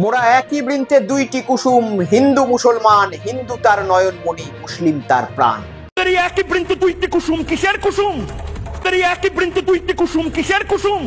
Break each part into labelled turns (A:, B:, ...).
A: মোরা একই বৃন্তে দুইটি কুসুম, হিন্দু মুসলমান, হিন্দু তার নয়নমণি, মুসলিম তার প্রাণ।
B: तेरी একই বৃন্তে দুইটি কুসুম, কিসের কুসুম? तेरी একই বৃন্তে দুইটি কুসুম, কিসের কুসুম?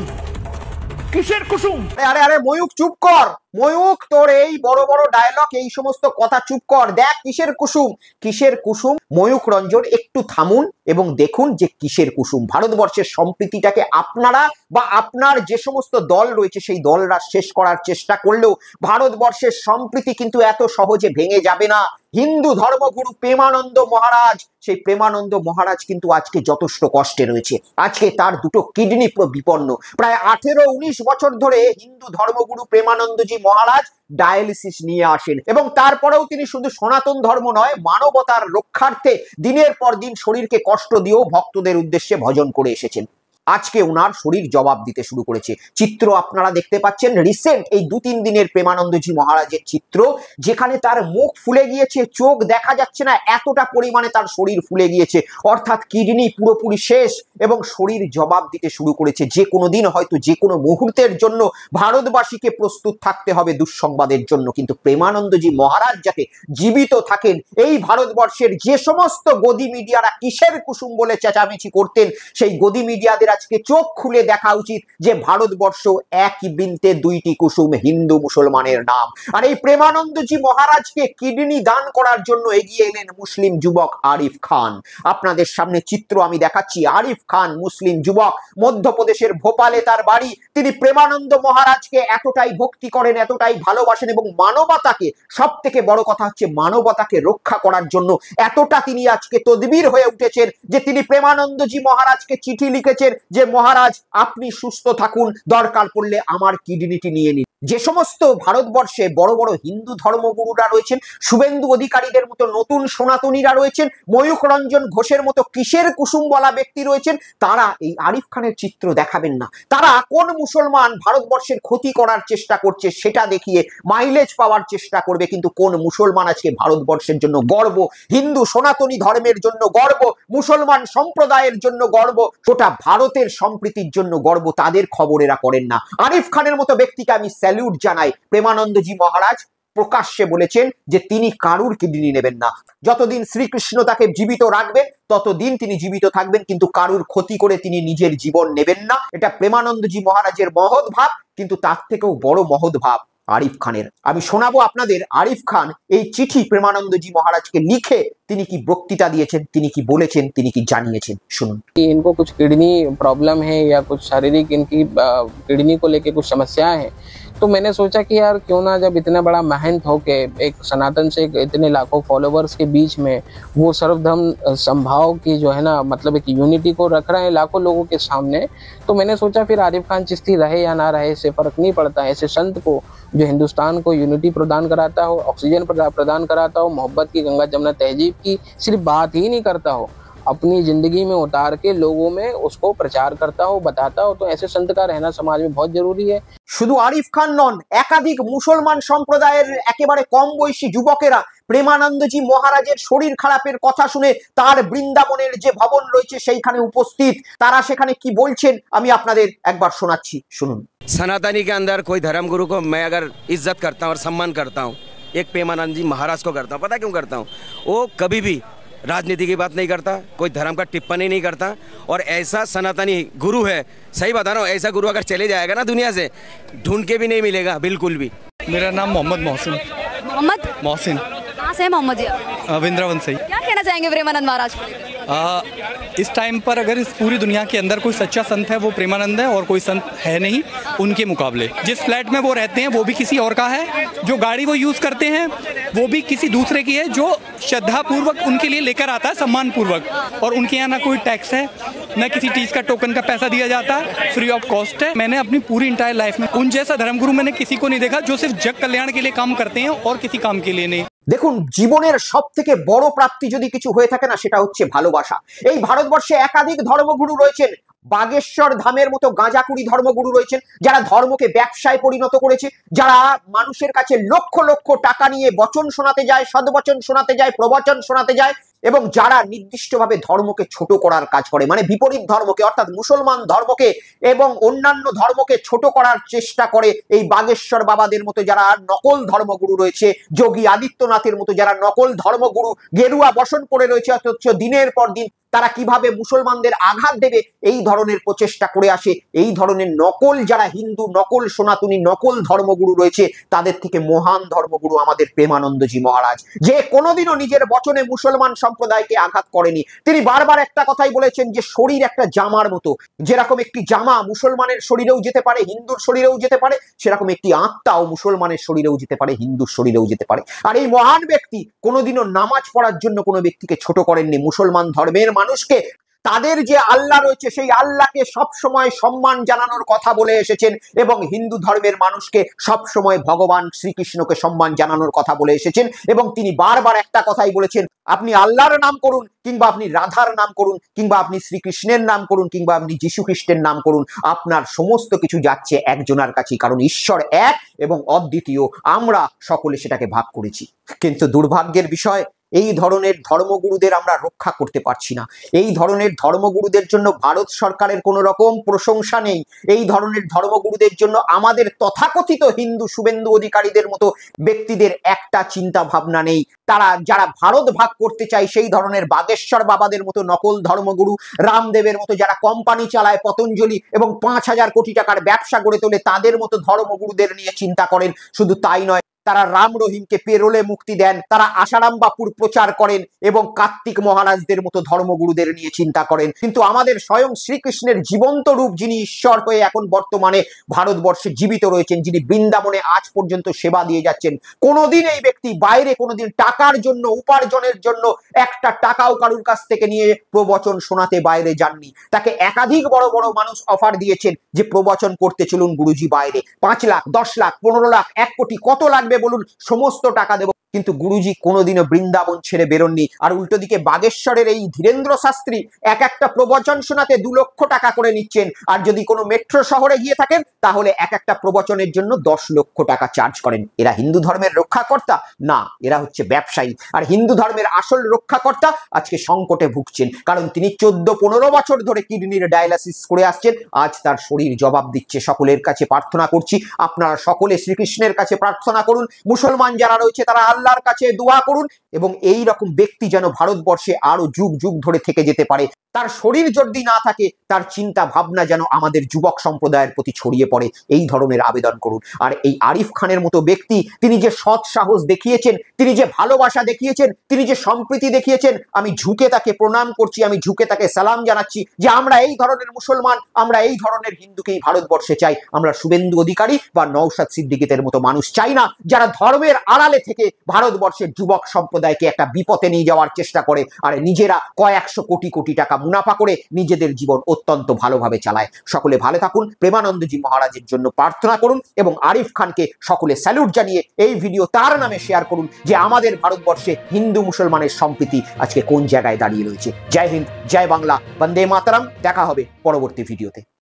B: কিসের কুসুম?
A: আরে আরে ময়ূক চুপ কর। ময়ূক, তোর এই বড় বড় ডায়লগ, এই সমস্ত কথা চুপ কর। দেখ কিসের কুসুম, কিসের কুসুম। ময়ূক রঞ্জন একটু থামুন এবং দেখুন যে কিসের কুসুম। ভারতবর্ষের সম্প্রীতিটাকে আপনারা বা আপনার যে সমস্ত দল রয়েছে সেই দলরা শেষ করার চেষ্টা করলেও ভারতবর্ষের সম্প্রীতি কিন্তু এত সহজে ভেঙে যাবে না। হিন্দু ধর্মগুরু প্রেমানন্দ মহারাজ, সেই প্রেমানন্দ মহারাজ কিন্তু আজকে যথেষ্ট কষ্টে রয়েছে। আজকে তার দুটো কিডনি বিপন্ন। প্রায় 18-19 বছর ধরে হিন্দু ধর্মগুরু প্রেমানন্দজি মহারাজ ডায়ালিসিস নিয়ে আসেন এবং তারপরেও তিনি শুধু সনাতন ধর্ম নয়, মানবতার রক্ষার্থে দিনের পর দিন শরীরকে কষ্ট দিয়েও ভক্তদের উদ্দেশ্যে ভজন করে এসেছেন। আজকে ওনার শরীর জবাব দিতে শুরু করেছে। চিত্র আপনারা দেখতে পাচ্ছেন, রিসেন্ট এই 2-3 দিনের প্রেমানন্দজি মহারাজের চিত্র, যেখানে তার মুখ ফুলে গিয়েছে, চোখ দেখা যাচ্ছে না, এতটা পরিমাণে তার শরীর ফুলে গিয়েছে। অর্থাৎ কিডনি পুরোপুরি শেষ এবং শরীর জবাব দিতে শুরু করেছে। যে কোনো দিন হয়তো যে কোনো মুহূর্তের জন্য ভারতবাসীকে প্রস্তুত থাকতে হবে দুঃসংবাদের জন্য। কিন্তু প্রেমানন্দজি মহারাজ যাতে জীবিত থাকেন, এই ভারতবর্ষের যে সমস্ত গদি মিডিয়ারা কিসের কুসুম বলে চেঁচামেচি করতেন, সেই গদি মিডিয়াদের আজকে চোখ খুলে দেখা উচিত যে ভারতবর্ষ একই বৃন্তে দুইটি কুসুম, হিন্দু মুসলমানের নাম। আর এই প্রেমানন্দজি মহারাজকে কিডনি দান করার জন্য এগিয়ে এলেন মুসলিম যুবক আরিফ খান। আপনাদের সামনে চিত্র আমি দেখাচ্ছি। আরিফ খান মুসলিম যুবক, মধ্যপ্রদেশের ভোপালে তার বাড়ি। তিনি প্রেমানন্দ মহারাজকে এতটাই ভক্তি করেন, এতটাই ভালোবাসেন এবং মানবতাকে, সব থেকে বড় কথা হচ্ছে মানবতাকে রক্ষা করার জন্য এতটা তিনি আজকে তদবির হয়ে উঠেছেন যে তিনি প্রেমানন্দজি মহারাজকে চিঠি লিখেছেন যে মহারাজ আপনি সুস্থ থাকুন, দরকার পড়লে আমার কিডনিটি নিয়ে নিন। যে সমস্ত ভারতবর্ষে বড় বড় হিন্দু ধর্মগুরুরা রয়েছেন, শুভেন্দু অধিকারীদের মতো নতুন সনাতনীরা রয়েছেন, ময়ূখ রঞ্জন ঘোষের মতো কিসের কুসুম বলা ব্যক্তি রয়েছেন, তারা এই আরিফ খানের চিত্র দেখাবেন না। তারা কোন মুসলমান ভারতবর্ষের ক্ষতি করার চেষ্টা করছে সেটা দেখিয়ে মাইলেজ পাওয়ার চেষ্টা করবে, কিন্তু কোন মুসলমান আজকে ভারতবর্ষের জন্য গর্ব, হিন্দু সনাতনী ধর্মের জন্য গর্ব, মুসলমান সম্প্রদায়ের জন্য গর্ব, গোটা ভারতের সম্প্রীতির জন্য গর্ব, তাদের খবর এরা করেন না। আরিফ খানের মতো ব্যক্তিকে আমি স্যালুট জানাই। প্রেমানন্দজি মহারাজ প্রকাশ্যে বলেছেন যে তিনি কারুর কিডনি নেবেন না। যতদিন শ্রীকৃষ্ণ তাকে জীবিত রাখবেন ততদিন তিনি জীবিত থাকবেন, কিন্তু কারুর ক্ষতি করে তিনি নিজের জীবন নেবেন না। এটা প্রেমানন্দজি মহারাজের মহৎ ভাব, কিন্তু তার থেকেও বড় মহৎ ভাব আরিফ খানের। আমি শোনাবো আপনাদের আরিফ খান এই চিঠি প্রেমানন্দজি মহারাজকে লিখে তিনি কি বক্তৃতা দিয়েছেন, তিনি কি বলেছেন, তিনি কি জানিয়েছেন, শুনুন।
C: इनको कुछ किडनी प्रॉब्लम है या कुछ शारीरिक इनकी किडनी को लेके कुछ समस्याएं हैं, तो मैंने सोचा कि यार क्यों ना, जब इतना बड़ा महंत होके एक सनातन से इतने लाखों फॉलोवर्स के बीच में वो सर्वधर्म संभाव की जो है ना, मतलब एक यूनिटी को रख रहे हैं लाखों लोगों के सामने, तो मैंने सोचा फिर आरिफ खान चिश्ती रहे या ना रहे इससे फर्क नहीं पड़ता है। ऐसे संत को जो हिंदुस्तान को यूनिटी प्रदान कराता हो, ऑक्सीजन प्रदान कराता हो, मोहब्बत की गंगा जमुना तहजीब की सिर्फ बात ही नहीं करता हो, अपनी जिंदगी में उतार के लोगों में उसको प्रचार करता हो, बताता हो, तो ऐसे संत का रहना समाज में बहुत जरूरी है।
A: শুধু আরিফ খান নন, একাধিক মুসলমান সম্প্রদায়ের একেবারে কম বয়সী যুবকেরা প্রেমানন্দজি মহারাজের শরীর খারাপের কথা শুনে তার বৃন্দাবনের যে ভবন রয়েছে সেইখানে উপস্থিত। তারা সেখানে কি বলছেন আমি আপনাদের একবার শোনাচ্ছি, শুনুন।
D: सनातनी के अंदर कोई धर्मगुरु को मैं अगर इज्जत करता हूँ और सम्मान करता हूँ, एक प्रेमानंद जी महाराज को करता हूँ। पता क्यों करता हूँ? वो कभी भी राजनीति की बात नहीं करता, कोई धर्म का टिप्पणी नहीं करता, और ऐसा सनातनी गुरु है, सही बता रहा हूँ, ऐसा गुरु अगर चले जाएगा ना दुनिया से, ढूंढ के भी नहीं मिलेगा बिल्कुल भी।
E: मेरा नाम मोहम्मद मोहसिन। मोहसिन
F: कहाँ से मोहम्मद जी?
E: वृंदावन से।
F: क्या कहना चाहेंगे प्रेमानंद महाराज को?
E: इस टाइम पर अगर इस पूरी दुनिया के अंदर कोई सच्चा संत है वो प्रेमानंद है, और कोई संत है नहीं उनके मुकाबले। जिस फ्लैट में वो रहते हैं वो भी किसी और का है, जो गाड़ी वो यूज़ करते हैं वो भी किसी दूसरे की है, जो श्रद्धा पूर्वक उनके लिए लेकर आता है, सम्मान पूर्वक, और उनके यहाँ ना कोई टैक्स है, न किसी चीज़ का टोकन का पैसा दिया जाता है, फ्री ऑफ कॉस्ट है। मैंने अपनी पूरी इंटायर लाइफ में उन जैसा धर्मगुरु मैंने किसी को नहीं देखा जो सिर्फ जग कल्याण के लिए काम करते हैं और किसी काम के लिए नहीं।
A: দেখুন, জীবনের সব থেকে বড় প্রাপ্তি যদি কিছু হয়ে থাকে না, সেটা হচ্ছে ভালোবাসা। এই ভারতবর্ষে একাধিক ধর্মগুরু রয়েছেন, বাগেশ্বর ধামের মতো গাঁজাকুড়ি ধর্মগুরু রয়েছেন, যারা ধর্মকে ব্যবসায় পরিণত করেছে, যারা মানুষের কাছে লক্ষ লক্ষ টাকা নিয়ে বচন শোনাতে যায়, সদ্বচন শোনাতে যায়, প্রবচন শোনাতে যায় এবং যারা নির্দিষ্টভাবে ধর্মকে ছোট করার কাজ করে, মানে বিপরীত ধর্মকে অর্থাৎ মুসলমান ধর্মকে এবং অন্যান্য ধর্মকে ছোট করার চেষ্টা করে, এই বাগেশ্বর বাবাদের মতো যারা নকল ধর্মগুরু রয়েছে, যোগী আদিত্যনাথের মতো যারা নকল ধর্মগুরু গেরুয়া বসন করে রয়েছে, অথচ দিনের পর দিন তারা কিভাবে মুসলমানদের আঘাত দেবে এই ধরনের প্রচেষ্টা করে আসে। এই ধরনের নকল যারা হিন্দু, নকল সনাতনী, নকল ধর্মগুরু রয়েছে, তাদের থেকে মহান ধর্মগুরু আমাদের প্রেমানন্দজি মহারাজ, যে কোনোদিনও নিজের বচনে মুসলমান সম্প্রদায়কে আঘাত করেনি। তিনি বারবার একটা কথাই বলেছেন যে শরীর একটা জামার মতো, যেরকম একটি জামা মুসলমানের শরীরেও যেতে পারে, হিন্দুর শরীরেও যেতে পারে, সেরকম একটি আত্মাও মুসলমানের শরীরেও যেতে পারে, হিন্দুর শরীরেও যেতে পারে। আর এই মহান ব্যক্তি কোনোদিনও নামাজ পড়ার জন্য কোনো ব্যক্তিকে ছোট করেননি। মুসলমান ধর্মের মানুষকে, তাদের যে আল্লাহ রয়েছে সেই আল্লাহকে সবসময় সম্মান জানানোর কথা বলে এসেছেন এবং হিন্দু ধর্মের মানুষকে সবসময় ভগবান শ্রীকৃষ্ণকে সম্মান জানানোর কথা বলে এসেছেন। এবং তিনি বারবার একটা কথাই বলেছেন, আপনি আল্লাহর নাম করুন, কিংবা আপনি রাধার নাম করুন, কিংবা আপনি শ্রীকৃষ্ণের নাম করুন, কিংবা আপনি যীশু খ্রিস্টের নাম করুন, আপনার সমস্ত কিছু যাচ্ছে একজনের কাছে, কারণ ঈশ্বর এক এবং অদ্বিতীয়, আমরা সকলে সেটাকে ভাগ করেছি। কিন্তু দুর্ভাগ্যের বিষয়, এই ধরনের ধর্মগুরুদের আমরা রক্ষা করতে পারছি না। এই ধরনের ধর্মগুরুদের জন্য ভারত সরকারের কোনো রকম প্রশংসা নেই। এই ধরনের ধর্মগুরুদের জন্য আমাদের তথাকথিত হিন্দু শুভেন্দু অধিকারীদের মতো ব্যক্তিদের একটা চিন্তা ভাবনা নেই। তারা যারা ভারত ভাগ করতে চায়, সেই ধরনের বাগেশ্বর বাবাদের মতো নকল ধর্মগুরু, রামদেবের মতো যারা কোম্পানি চালায়, পতঞ্জলি এবং 5,000 কোটি টাকার ব্যবসা গড়ে তোলে, তাদের মতো ধর্মগুরুদের নিয়ে চিন্তা করেন। শুধু তাই নয়, তারা রাম রহিমকে পেরোলে মুক্তি দেন, তারা আসারাম বাপুর প্রচার করেন এবং কার্তিক মহারাজদের মতো ধর্মগুরুদের নিয়ে চিন্তা করেন। কিন্তু আমাদের স্বয়ং শ্রীকৃষ্ণের জীবন্ত রূপ, যিনি ঈশ্বর হয়ে এখন বর্তমানে ভারতবর্ষে জীবিত রয়েছেন, যিনি বৃন্দাবনে আজ পর্যন্ত সেবা দিয়ে যাচ্ছেন, কোনোদিন এই ব্যক্তি বাইরে কোনোদিন টাকার জন্য, উপার্জনের জন্য একটা টাকাও কারুর কাছ থেকে নিয়ে প্রবচন শোনাতে বাইরে যাননি। তাকে একাধিক বড় বড় মানুষ অফার দিয়েছেন যে প্রবচন করতে চলুন গুরুজি বাইরে, 5 লাখ, 10 লাখ, 15 লাখ, 1 কোটি, কত লাগবে বলুন, সমস্ত টাকা দেব। কিন্তু গুরুজি কোনোদিনও বৃন্দাবন ছেড়ে বেরোননি। আর উল্টো দিকে বাগেশ্বরের এই ধীরেন্দ্র শাস্ত্রী এক একটা প্রবচন শোনাতে 2 লক্ষ টাকা করে নিচ্ছেন। আর যদি কোনো মেট্রো শহরে গিয়ে থাকেন, তাহলে এক একটা প্রবচনের জন্য 10 লক্ষ টাকা চার্জ করেন। এরা হিন্দু ধর্মের রক্ষাকর্তা? না, এরা হচ্ছে ব্যবসায়ী। আর হিন্দু ধর্মের আসল রক্ষাকর্তা আজকে সংকটে ভুগছেন, কারণ তিনি 14-15 বছর ধরে কিডনির ডায়ালাসিস করে আসছেন। আজ তার শরীর জবাব দিচ্ছে। সকলের কাছে প্রার্থনা করছি, আপনারা সকলে শ্রীকৃষ্ণের কাছে প্রার্থনা করুন, মুসলমান যারা রয়েছে তারা আল্লাহর কাছে দোয়া করুন, এবং এই রকম ব্যক্তি যেন ভারতবর্ষে আরো যুগ যুগ ধরে থেকে যেতে পারে। তার শরীর যদি না থাকে, তার চিন্তা ভাবনা যেন আমাদের যুবক সম্প্রদায়ের প্রতি ছড়িয়ে পড়ে, এই ধরনের আবেদন করুন। আর এই আরিফ খানের মতো ব্যক্তি, তিনি যে সৎ সাহস দেখিয়েছেন, তিনি যে ভালোবাসা দেখিয়েছেন, তিনি যে সম্প্রীতি দেখিয়েছেন, আমি ঝুঁকে তাকে প্রণাম করছি, আমি ঝুঁকে তাকে সালাম জানাচ্ছি যে আমরা এই ধরনের মুসলমান, আমরা এই ধরনের হিন্দুকেই ভারতবর্ষে চাই। আমরা শুভেন্দু অধিকারী বা নওশাদ সিদ্দিকীদের মতো মানুষ চাই না, যারা ধর্মের আড়ালে থেকে ভারতবর্ষের যুবক সম্প্রদায়কে একটা বিপদে নিয়ে যাওয়ার চেষ্টা করে, আর নিজেরা কয়েকশো কোটি কোটি টাকা মুনাফা করে নিজেদের জীবন অত্যন্ত ভালোভাবে চালায়। সকলে ভালো থাকুন, প্রেমানন্দজি মহারাজের জন্য প্রার্থনা করুন, এবং আরিফ খানকে সকলে স্যালুট জানিয়ে এই ভিডিও তার নামে শেয়ার করুন, যে আমাদের ভারতবর্ষে হিন্দু মুসলমানের সম্প্রীতি আজকে কোন জায়গায় দাঁড়িয়ে রয়েছে। জয় হিন্দ, জয় বাংলা, বন্দে মাতরম। দেখা হবে পরবর্তী ভিডিওতে।